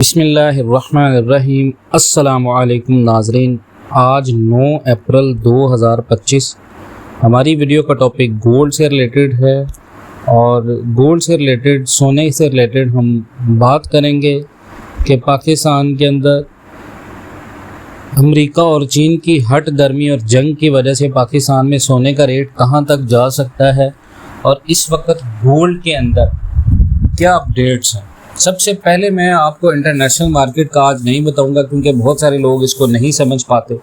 बिस्मिल्लाहिर्रहमानिर्रहीम। अस्सलामुअलैकुम नाज़रीन, आज 9 अप्रैल 2025 हमारी वीडियो का टॉपिक गोल्ड से रिलेटेड है और गोल्ड से रिलेटेड, सोने से रिलेटेड हम बात करेंगे कि पाकिस्तान के अंदर अमेरिका और चीन की हट दर्मी और जंग की वजह से पाकिस्तान में सोने का रेट कहां तक जा सकता है और इस वक्त गोल्ड के अंदर क्या अपडेट्स हैं। सबसे पहले मैं आपको इंटरनेशनल मार्केट का आज नहीं बताऊंगा क्योंकि बहुत सारे लोग इसको नहीं समझ पाते।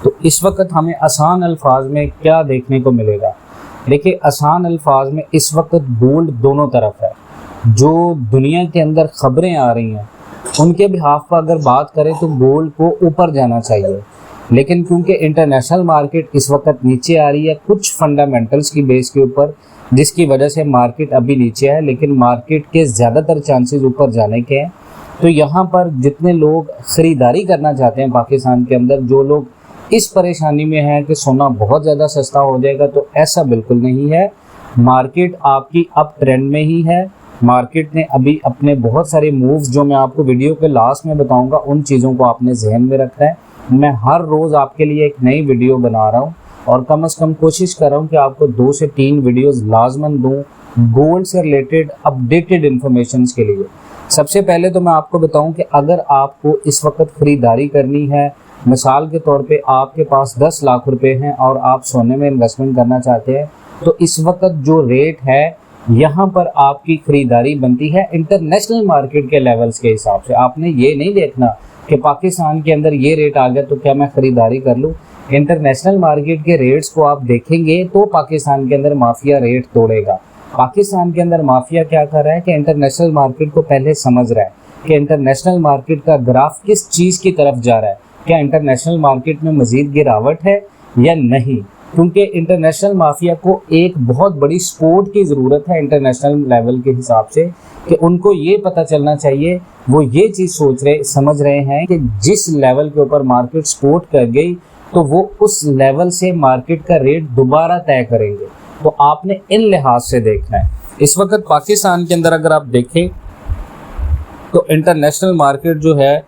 तो इस वक्त हमें आसान अल्फाज में क्या देखने को मिलेगा। देखिए, आसान अल्फाज में इस वक्त गोल्ड दोनों तरफ है। जो दुनिया के अंदर खबरें आ रही हैं उनके बिहाफ पर अगर बात करें तो गोल्ड को ऊपर जाना चाहिए, लेकिन क्योंकि इंटरनेशनल मार्केट इस वक्त नीचे आ रही है कुछ फंडामेंटल्स की बेस के ऊपर, जिसकी वजह से मार्केट अभी नीचे है, लेकिन मार्केट के ज़्यादातर चांसेस ऊपर जाने के हैं। तो यहाँ पर जितने लोग ख़रीदारी करना चाहते हैं पाकिस्तान के अंदर, जो लोग इस परेशानी में हैं कि सोना बहुत ज़्यादा सस्ता हो जाएगा, तो ऐसा बिल्कुल नहीं है। मार्केट आपकी अप ट्रेंड में ही है। मार्केट ने अभी अपने बहुत सारे मूव्स जो मैं आपको वीडियो के लास्ट में बताऊँगा, उन चीज़ों को आपने जहन में रखना है। मैं हर रोज़ आपके लिए एक नई वीडियो बना रहा हूँ और कम से कम कोशिश कर रहा हूँ कि आपको 2 से 3 वीडियोस लाजमन दूँ गोल्ड से रिलेटेड अपडेटेड इन्फॉर्मेशन के लिए। सबसे पहले तो मैं आपको बताऊँ कि अगर आपको इस वक्त ख़रीदारी करनी है, मिसाल के तौर पे आपके पास 10 लाख रुपए हैं और आप सोने में इन्वेस्टमेंट करना चाहते हैं, तो इस वक्त जो रेट है यहाँ पर आपकी ख़रीदारी बनती है इंटरनेशनल मार्केट के लेवल्स के हिसाब से। आपने ये नहीं देखना कि पाकिस्तान के अंदर ये रेट आ गया तो क्या मैं ख़रीदारी कर लूँ। इंटरनेशनल मार्केट के रेट्स को आप देखेंगे तो पाकिस्तान के अंदर माफिया रेट तोड़ेगा। पाकिस्तान के अंदर माफिया क्या कर रहा है कि इंटरनेशनल मार्केट को पहले समझ रहा है कि इंटरनेशनल मार्केट का ग्राफ किस चीज़ की तरफ जा रहा है, क्या इंटरनेशनल मार्केट में मज़ीद गिरावट है या नहीं। क्योंकि इंटरनेशनल माफिया को एक बहुत बड़ी सपोर्ट की ज़रूरत है इंटरनेशनल लेवल के हिसाब से, कि उनको ये पता चलना चाहिए, वो ये चीज़ समझ रहे हैं कि जिस लेवल के ऊपर मार्केट सपोर्ट कर गई तो वो उस लेवल से मार्केट का रेट दोबारा तय करेंगे। तो आपने इन लिहाज से देखना है। इस वक्त पाकिस्तान के अंदर अगर आप देखें तो इंटरनेशनल मार्केट जो है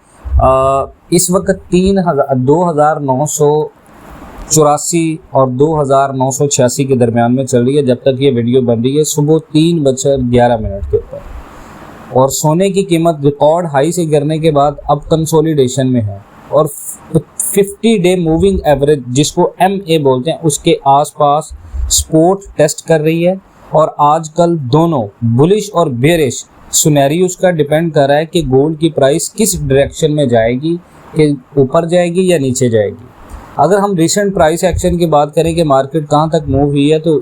इस वक्त 2,984 और 2,986 के दरमियान में चल रही है जब तक ये वीडियो बन रही है, सुबह 3:11 के ऊपर। और सोने की कीमत रिकॉर्ड हाई से गिरने के बाद अब कंसोलिडेशन में है और 50 डे मूविंग एवरेज, जिसको MA बोलते हैं, उसके आसपास सपोर्ट टेस्ट कर रही है। और आजकल दोनों बुलिश और बेरिश सिनेरियोस का डिपेंड कर रहा है कि गोल्ड की प्राइस किस डायरेक्शन में जाएगी, कि ऊपर जाएगी या नीचे जाएगी। अगर हम रिसेंट प्राइस एक्शन की बात करें कि मार्केट कहां तक मूव हुई है, तो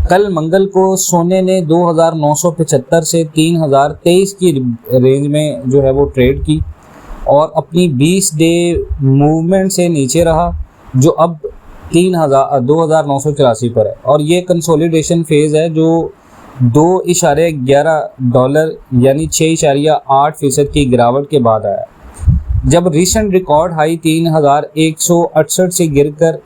कल मंगल को सोने ने 2,975 से 3,023 की रेंज में जो है वो ट्रेड की और अपनी 20 डे मूवमेंट से नीचे रहा, जो अब 2,984 पर है। और ये कंसोलिडेशन फेज़ है जो $2.11 यानी 6.8% की गिरावट के बाद आया। जब रिसेंट रिकॉर्ड हाई 3,168 से गिरकर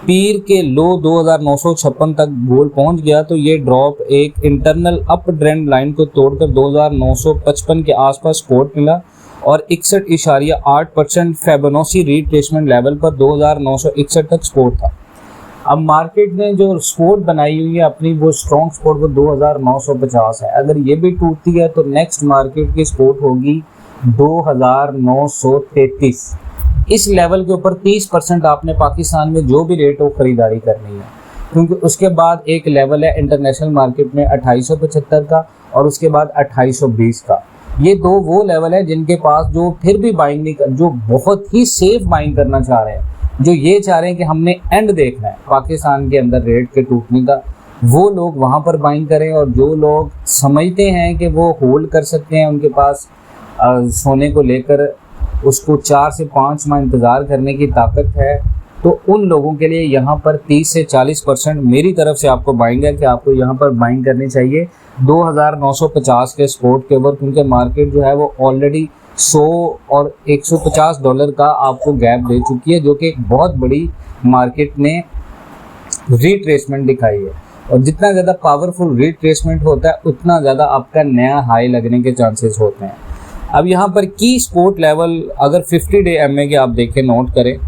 पीर के लो 2,956 तक गोल्ड पहुंच गया, तो ये ड्रॉप एक इंटरनल अप ट्रेंड लाइन को तोड़कर 2,955 के आसपास सपोर्ट मिला और 61.8% फेबोनाची रिट्रेसमेंट लेवल पर 2,961 तक सपोर्ट था। अब मार्केट ने जो सपोर्ट बनाई हुई है अपनी, वो स्ट्रॉन्ग सपोर्ट वो 2,950 है। अगर ये भी टूटती है तो नेक्स्ट मार्केट की सपोर्ट होगी 2,933। इस लेवल के ऊपर 30% आपने पाकिस्तान में जो भी रेट हो खरीदारी करनी है, क्योंकि उसके बाद एक लेवल है इंटरनेशनल मार्केट में 2875 का और उसके बाद 2820 का। ये दो वो लेवल है जिनके पास जो फिर भी बाइंग नहीं कर, जो बहुत ही सेफ बाइंग करना चाह रहे हैं, जो ये चाह रहे हैं कि हमने एंड देखना है पाकिस्तान के अंदर रेट के टूटने का, वो लोग वहाँ पर बाइंग करें। और जो लोग समझते हैं कि वो होल्ड कर सकते हैं, उनके पास सोने को लेकर उसको 4 से 5 माह इंतज़ार करने की ताकत है, तो उन लोगों के लिए यहाँ पर 30 से 40% मेरी तरफ से आपको बाइंग है कि आपको यहाँ पर बाइंग करनी चाहिए 2,950 के सपोर्ट के ऊपर, क्योंकि मार्केट जो है वो ऑलरेडी 100 और $150 का आपको गैप दे चुकी है, जो कि एक बहुत बड़ी मार्केट ने रिट्रेसमेंट दिखाई है। और जितना ज़्यादा पावरफुल रिट्रेसमेंट होता है उतना ज़्यादा आपका नया हाई लगने के चांसेस होते हैं। अब यहाँ पर की सपोर्ट लेवल अगर 50 डे एमए के आप देखें, नोट करें,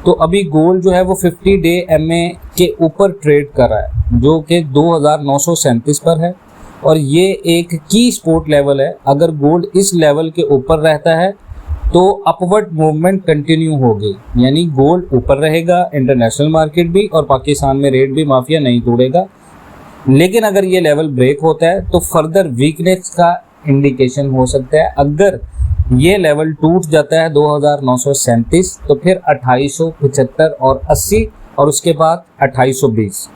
तो अभी गोल्ड जो है वो 50 डे एमए के ऊपर ट्रेड कर रहा है, जो कि 2937 पर है, और ये एक की सपोर्ट लेवल है। अगर गोल्ड इस लेवल के ऊपर रहता है तो अपवर्ड मूवमेंट कंटिन्यू होगी, यानी गोल्ड ऊपर रहेगा, इंटरनेशनल मार्केट भी, और पाकिस्तान में रेट भी माफिया नहीं तोड़ेगा। लेकिन अगर ये लेवल ब्रेक होता है तो फर्दर वीकनेस का इंडिकेशन हो सकता है। अगर ये लेवल टूट जाता है 2937 तो फिर 2875 और 80 और उसके बाद 2820।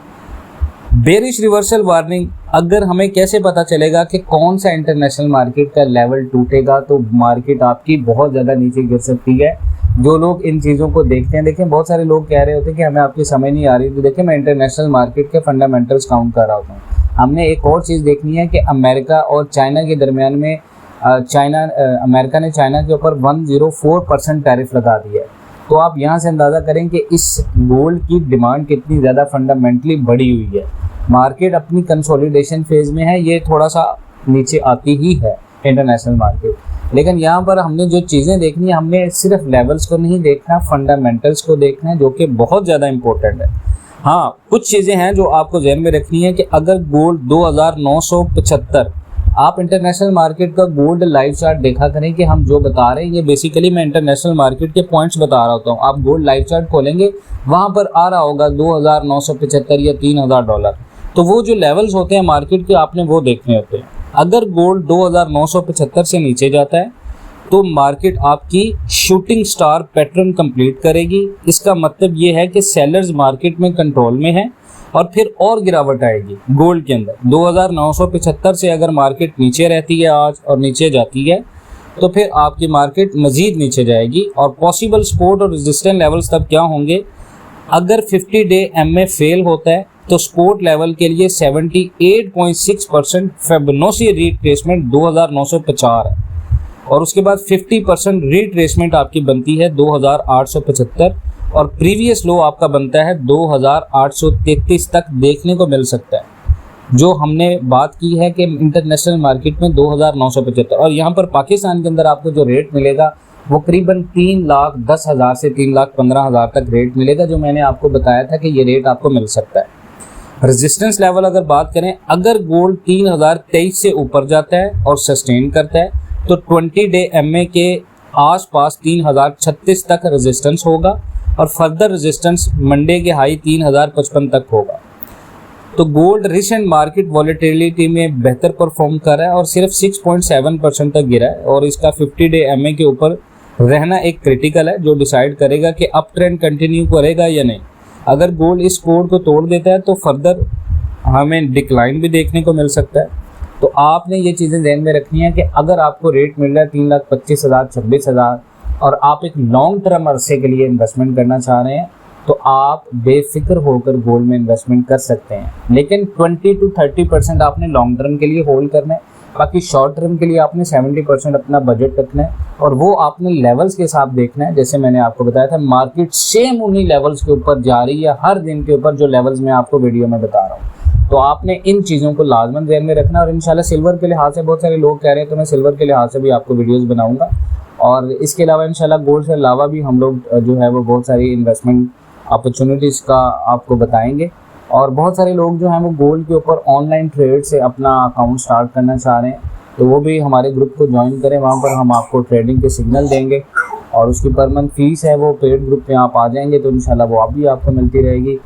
बेरिश रिवर्सल वार्निंग, अगर हमें कैसे पता चलेगा कि कौन सा इंटरनेशनल मार्केट का लेवल टूटेगा, तो मार्केट आपकी बहुत ज़्यादा नीचे गिर सकती है। जो लोग इन चीज़ों को देखते हैं, देखें बहुत सारे लोग कह रहे होते हैं कि हमें आपकी समझ नहीं आ रही, तो देखें मैं इंटरनेशनल मार्केट के फंडामेंटल्स काउंट कर रहा होता हूँ। हमने एक और चीज़ देखनी है कि अमेरिका और चाइना के दरमियान में अमेरिका ने चाइना के ऊपर 104% टैरिफ लगा दिया है। तो आप यहाँ से अंदाज़ा करें कि इस गोल्ड की डिमांड कितनी ज़्यादा फंडामेंटली बढ़ी हुई है। मार्केट अपनी कंसोलिडेशन फेज़ में है, ये थोड़ा सा नीचे आती ही है इंटरनेशनल मार्केट। लेकिन यहाँ पर हमने जो चीज़ें देखनी है, हमने सिर्फ लेवल्स को नहीं देखना, फंडामेंटल्स को देखना है, जो कि बहुत ज़्यादा इंपॉर्टेंट है। हाँ, कुछ चीज़ें हैं जो आपको ध्यान में रखनी है कि अगर गोल्ड 2975, आप इंटरनेशनल मार्केट का गोल्ड लाइव चार्ट देखा करें कि हम जो बता रहे हैं ये बेसिकली मैं इंटरनेशनल मार्केट के पॉइंट्स बता रहा होता हूँ। आप गोल्ड लाइव चार्ट खोलेंगे, वहाँ पर आ रहा होगा 2975 या $3000। तो वो जो लेवल्स होते हैं मार्केट के, आपने वो देखने होते हैं। अगर गोल्ड 2975 से नीचे जाता है तो मार्केट आपकी शूटिंग स्टार पैटर्न कंप्लीट करेगी। इसका मतलब ये है कि सेलर्स मार्केट में कंट्रोल में है और फिर और गिरावट आएगी गोल्ड के अंदर। 2975 से अगर मार्केट नीचे रहती है आज और नीचे जाती है तो फिर आपकी मार्केट मज़ीद नीचे जाएगी। और पॉसिबल सपोर्ट और रेजिस्टेंस लेवल्स तब क्या होंगे, अगर 50 डे एमए फेल होता है तो सपोर्ट लेवल के लिए 78.6% फिबोनाची रिट्रेसमेंट 2950 है, और उसके बाद 50% रिट्रेसमेंट आपकी बनती है 2875, और प्रीवियस लो आपका बनता है 2833 तक देखने को मिल सकता है। जो हमने बात की है कि इंटरनेशनल मार्केट में 2975, और यहाँ पर पाकिस्तान के अंदर आपको जो रेट मिलेगा वो करीबन 3,10,000 से 3,15,000 तक रेट मिलेगा, जो मैंने आपको बताया था कि ये रेट आपको मिल सकता है। रेजिस्टेंस लेवल अगर बात करें, अगर गोल्ड 3023 से ऊपर जाता है और सस्टेन करता है तो 20 डे एमए के आसपास 3036 तक रेजिस्टेंस होगा, और फर्दर रेजिस्टेंस मंडे के हाई 3055 तक होगा। तो गोल्ड रिसेंट मार्केट वॉलेटिलिटी में बेहतर परफॉर्म कर रहा है और सिर्फ 6.7% तक गिरा है, और इसका 50 डे एमए के ऊपर रहना एक क्रिटिकल है जो डिसाइड करेगा कि अप ट्रेंड कंटिन्यू करेगा या नहीं। अगर गोल्ड इस कोड को तोड़ देता है तो फर्दर हमें डिक्लाइन भी देखने को मिल सकता है। तो आपने ये चीज़ें ध्यान में रखनी है कि अगर आपको रेट मिल रहा है 3,25,000 26,000 और आप एक लॉन्ग टर्म अरसे के लिए इन्वेस्टमेंट करना चाह रहे हैं तो आप बेफिक्र होकर गोल्ड में इन्वेस्टमेंट कर सकते हैं। लेकिन 20 to 30% आपने लॉन्ग टर्म के लिए होल्ड करना है, बाकी शॉर्ट टर्म के लिए आपने 70% अपना बजट रखना है, और वो आपने लेवल्स के साथ देखना है। जैसे मैंने आपको बताया था, मार्केट सेम उन्हीं लेवल्स के ऊपर जा रही है हर दिन के ऊपर, जो लेवल्स मैं आपको वीडियो में बता रहा हूँ। तो आपने इन चीज़ों को लाजमन ध्यान में रखना। और इंशाल्लाह सिल्वर के लिहाज से बहुत सारे लोग कह रहे हैं, तो मैं सिल्वर के लिहाज से भी आपको वीडियोज़ बनाऊँगा। और इसके अलावा इंशाल्लाह गोल्ड से अलावा भी हम लोग जो है वो बहुत सारी इन्वेस्टमेंट अपॉर्चुनिटीज़ का आपको बताएंगे। और बहुत सारे लोग जो हैं वो गोल्ड के ऊपर ऑनलाइन ट्रेड से अपना अकाउंट स्टार्ट करना चाह रहे हैं, तो वो भी हमारे ग्रुप को ज्वाइन करें। वहाँ पर हम आपको ट्रेडिंग के सिग्नल देंगे और उसकी पर मंथ फीस है, वो पेड ग्रुप में आप आ जाएंगे तो इंशाल्लाह वो आप भी आपको मिलती रहेगी।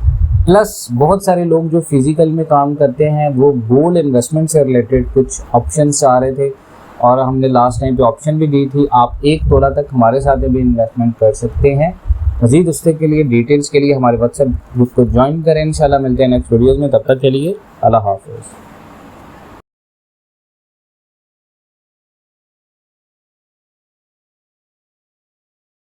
प्लस बहुत सारे लोग जो फिज़िकल में काम करते हैं वो गोल्ड इन्वेस्टमेंट से रिलेटेड कुछ ऑप्शंस आ रहे थे, और हमने लास्ट टाइम पे ऑप्शन भी दी थी, आप 1 तोला तक हमारे साथ भी इन्वेस्टमेंट कर सकते हैं। मज़ीद उसके के लिए डिटेल्स के लिए हमारे व्हाट्सएप ग्रुप को ज्वाइन करें। इंशाल्लाह मिलते हैं नेक्स्ट वीडियोज़ में, तब तक के लिए अल्लाह हाफ़िज़।